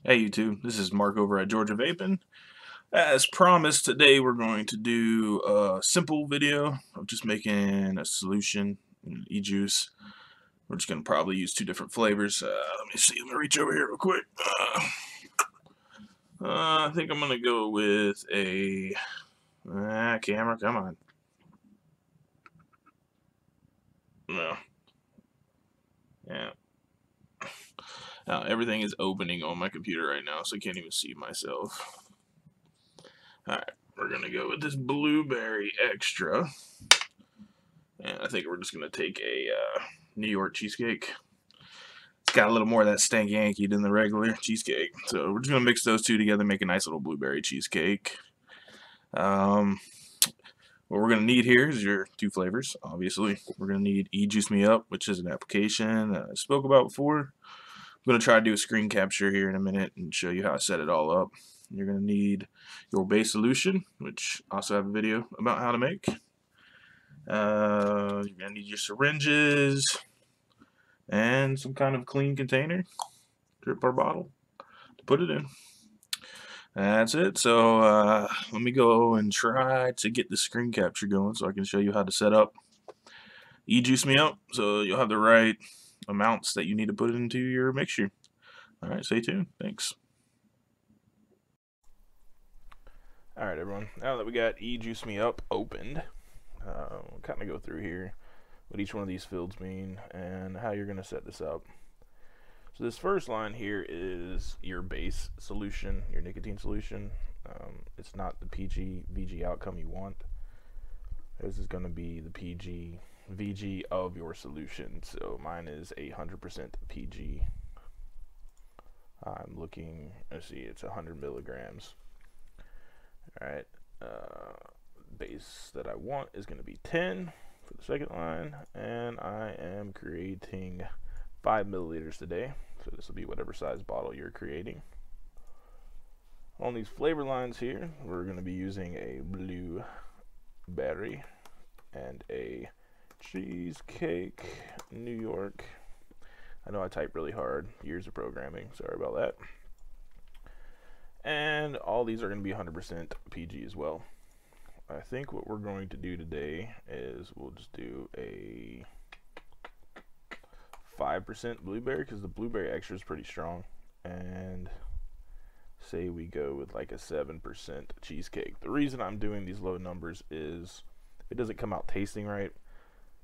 Hey YouTube, this is Mark over at Georgia Vaping. As promised, today we're going to do a simple video of just making a solution in eJuice. We're just going to probably use two different flavors. Let me see, let me reach over here real quick. I think I'm going to go with a camera, come on. No. Yeah. Everything is opening on my computer right now, so I can't even see myself. Alright, we're going to go with this blueberry extra. And I think we're just going to take a New York cheesecake. It's got a little more of that stank Yankee than the regular cheesecake. So we're just going to mix those two together, make a nice little blueberry cheesecake. What we're going to need here is your two flavors, obviously. We're going to need eJuice Me Up, which is an application that I spoke about before. I'm going to try to do a screen capture here in a minute and show you how I set it all up. You're going to need your base solution, which I also have a video about how to make. You're going to need your syringes and some kind of clean container, drip or bottle, to put it in. That's it. So let me go and try to get the screen capture going so I can show you how to set up eJuice Me Up so you'll have the right amounts that you need to put into your mixture. Alright, stay tuned. Thanks. Alright everyone, now that we got eJuice Me Up opened, we'll kind of go through here what each one of these fields mean and how you're going to set this up. So this first line here is your base solution, your nicotine solution. It's not the PG VG outcome you want. This is going to be the PG VG of your solution. So mine is 100% PG. I'm looking, let's see, it's 100 milligrams. Alright, base that I want is going to be 10 for the second line, and I am creating 5 milliliters today, so this will be whatever size bottle you're creating. On these flavor lines here, we're going to be using a blueberry and a cheesecake New York. I know I type really hard, years of programming, sorry about that. And all these are going to be 100% PG as well. I think what we're going to do today is we'll just do a 5% blueberry because the blueberry extra is pretty strong, and say we go with like a 7% cheesecake. The reason I'm doing these low numbers is if it doesn't come out tasting right,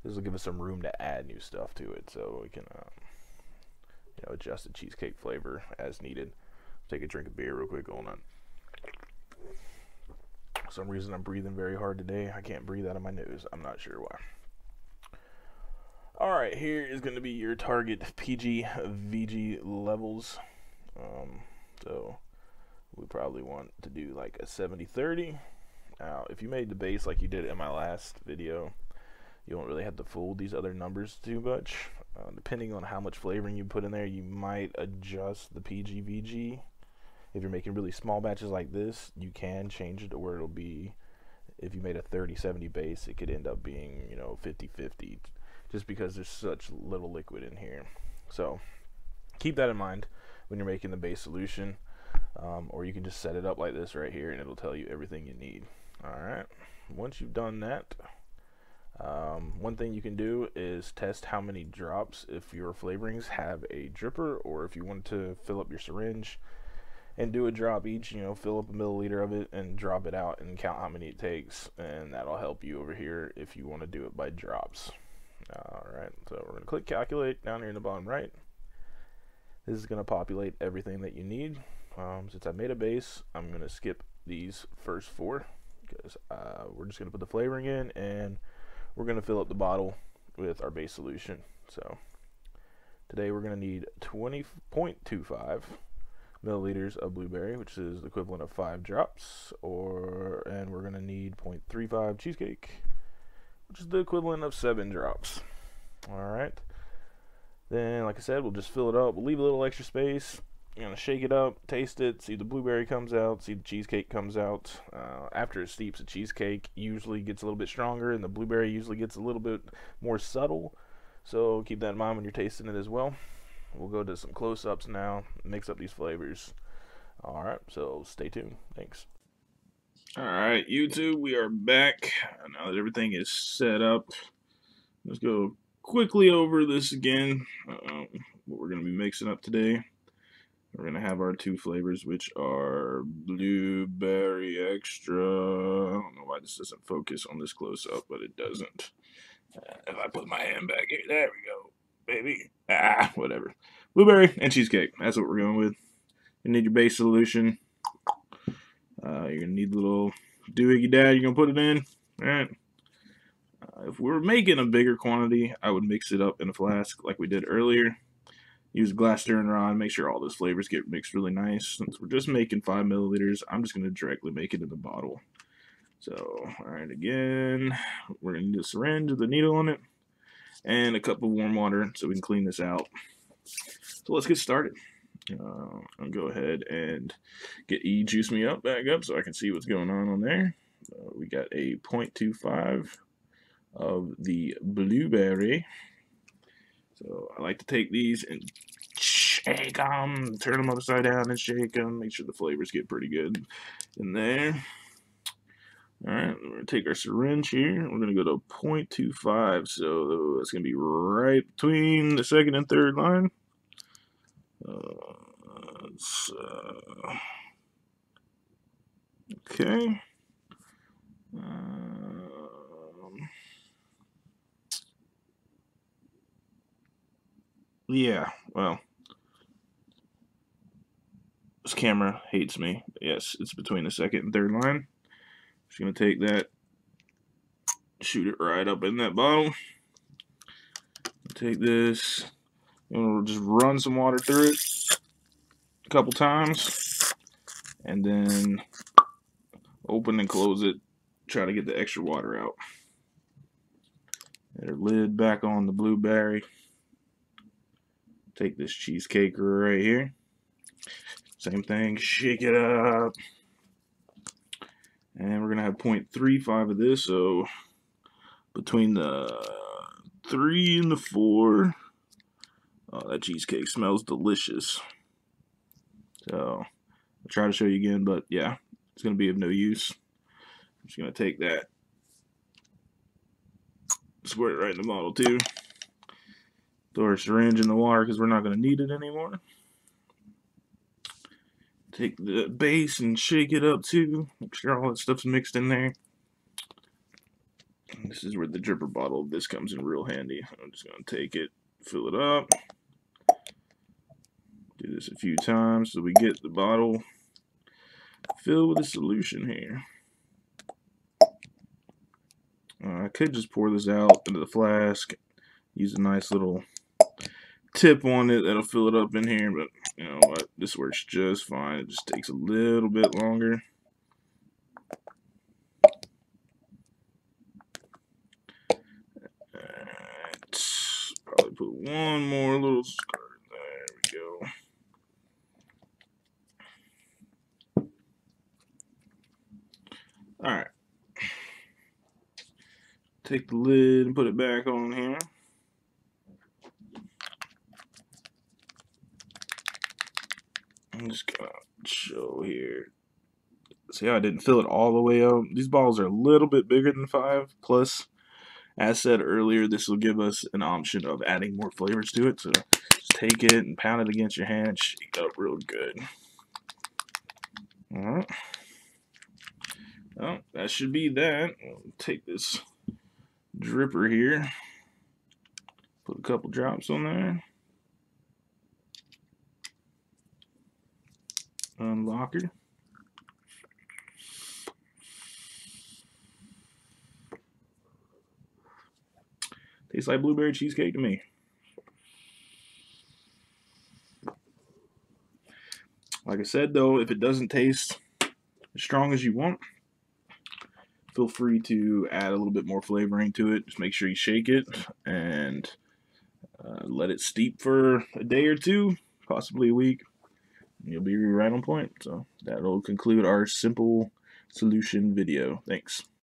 this will give us some room to add new stuff to it, so we can adjust the cheesecake flavor as needed. Take a drink of beer real quick. Hold on. For some reason I'm breathing very hard today. I can't breathe out of my nose. I'm not sure why. Alright, here is going to be your target PG VG levels. So we probably want to do like a 70-30. Now, if you made the base like you did in my last video, you won't really have to fool these other numbers too much. Depending on how much flavoring you put in there, you might adjust the PG VG. If you're making really small batches like this, you can change it to where it'll be, if you made a 30-70 base, it could end up being 50-50, just because there's such little liquid in here. So keep that in mind when you're making the base solution, or you can just set it up like this right here and it'll tell you everything you need. Alright, once you've done that, one thing you can do is test how many drops if your flavorings have a dripper, or if you want to fill up your syringe and do a drop each, fill up a milliliter of it and drop it out and count how many it takes, and that'll help you over here if you want to do it by drops. Alright, so we're going to click calculate down here in the bottom right. This is going to populate everything that you need. Since I made a base, I'm going to skip these first 4 because we're just going to put the flavoring in and we're going to fill up the bottle with our base solution. So today we're going to need 20.25 milliliters of blueberry, which is the equivalent of 5 drops, and we're going to need 0.35 cheesecake, which is the equivalent of 7 drops. Alright, then like I said, we'll just fill it up. We'll leave a little extra space. You're going to shake it up, taste it, see the blueberry comes out, see the cheesecake comes out. After it steeps, the cheesecake usually gets a little bit stronger and the blueberry usually gets a little bit more subtle, so keep that in mind when you're tasting it as well. we'll go to some close-ups now, mix up these flavors. All right, so stay tuned. Thanks. All right, YouTube, we are back. Now that everything is set up, let's go quickly over this again. What we're going to be mixing up today. We're going to have our two flavors, which are blueberry extra. I don't know why this doesn't focus on this close-up, but it doesn't. If I put my hand back here, there we go, baby. Whatever. Blueberry and cheesecake. That's what we're going with. You need your base solution. You're going to need a little doohickey dad. You're going to put it in. All right. If we were making a bigger quantity, I would mix it up in a flask like we did earlier. Use a glass stirring rod. Make sure all those flavors get mixed really nice. Since we're just making 5 milliliters, I'm just going to directly make it in the bottle. So, all right, again, we're going to need a syringe with a needle on it and a cup of warm water so we can clean this out. So let's get started. I'll go ahead and get eJuice me up back up so I can see what's going on there. We got a 0.25 of the blueberry. So I like to take these and shake them, turn them upside down and shake them, make sure the flavors get pretty good in there. All right, we're going to take our syringe here. We're going to go to 0.25, so that's going to be right between the second and third line. Okay. Yeah, well, this camera hates me. But yes, it's between the second and third line. Just going to take that, shoot it right up in that bottle. Take this, and we'll just run some water through it a couple times, and then open and close it. Try to get the extra water out. Get our lid back on the blueberry. Take this cheesecake right here. Same thing, shake it up. And we're going to have 0.35 of this, so between the 3 and the 4. Oh, that cheesecake smells delicious. So, I'll try to show you again, but yeah, it's going to be of no use. I'm just going to take that, squirt it right in the bottle too. Throw our syringe in the water because we're not going to need it anymore. Take the base and shake it up too. Make sure all that stuff's mixed in there. And this is where the dripper bottle of this comes in real handy. I'm just going to take it, fill it up. Do this a few times so we get the bottle filled with a solution here. I could just pour this out into the flask. Use a nice little tip on it that'll fill it up in here, but you know what, this works just fine. It just takes a little bit longer. Alright, probably put one more little squirt. There we go. Alright, take the lid and put it back on here. I'm just gonna show here. See how I didn't fill it all the way up? These bottles are a little bit bigger than 5. Plus, as said earlier, this will give us an option of adding more flavors to it. So just take it and pound it against your hand, shake it up real good. Alright. Well, that should be that. I'll take this dripper here. Put a couple drops on there. Unlock her. Tastes like blueberry cheesecake to me. Like I said though, if it doesn't taste as strong as you want, feel free to add a little bit more flavoring to it. Just make sure you shake it and let it steep for a day or two, possibly a week. You'll be right on point. So that'll conclude our simple solution video. Thanks.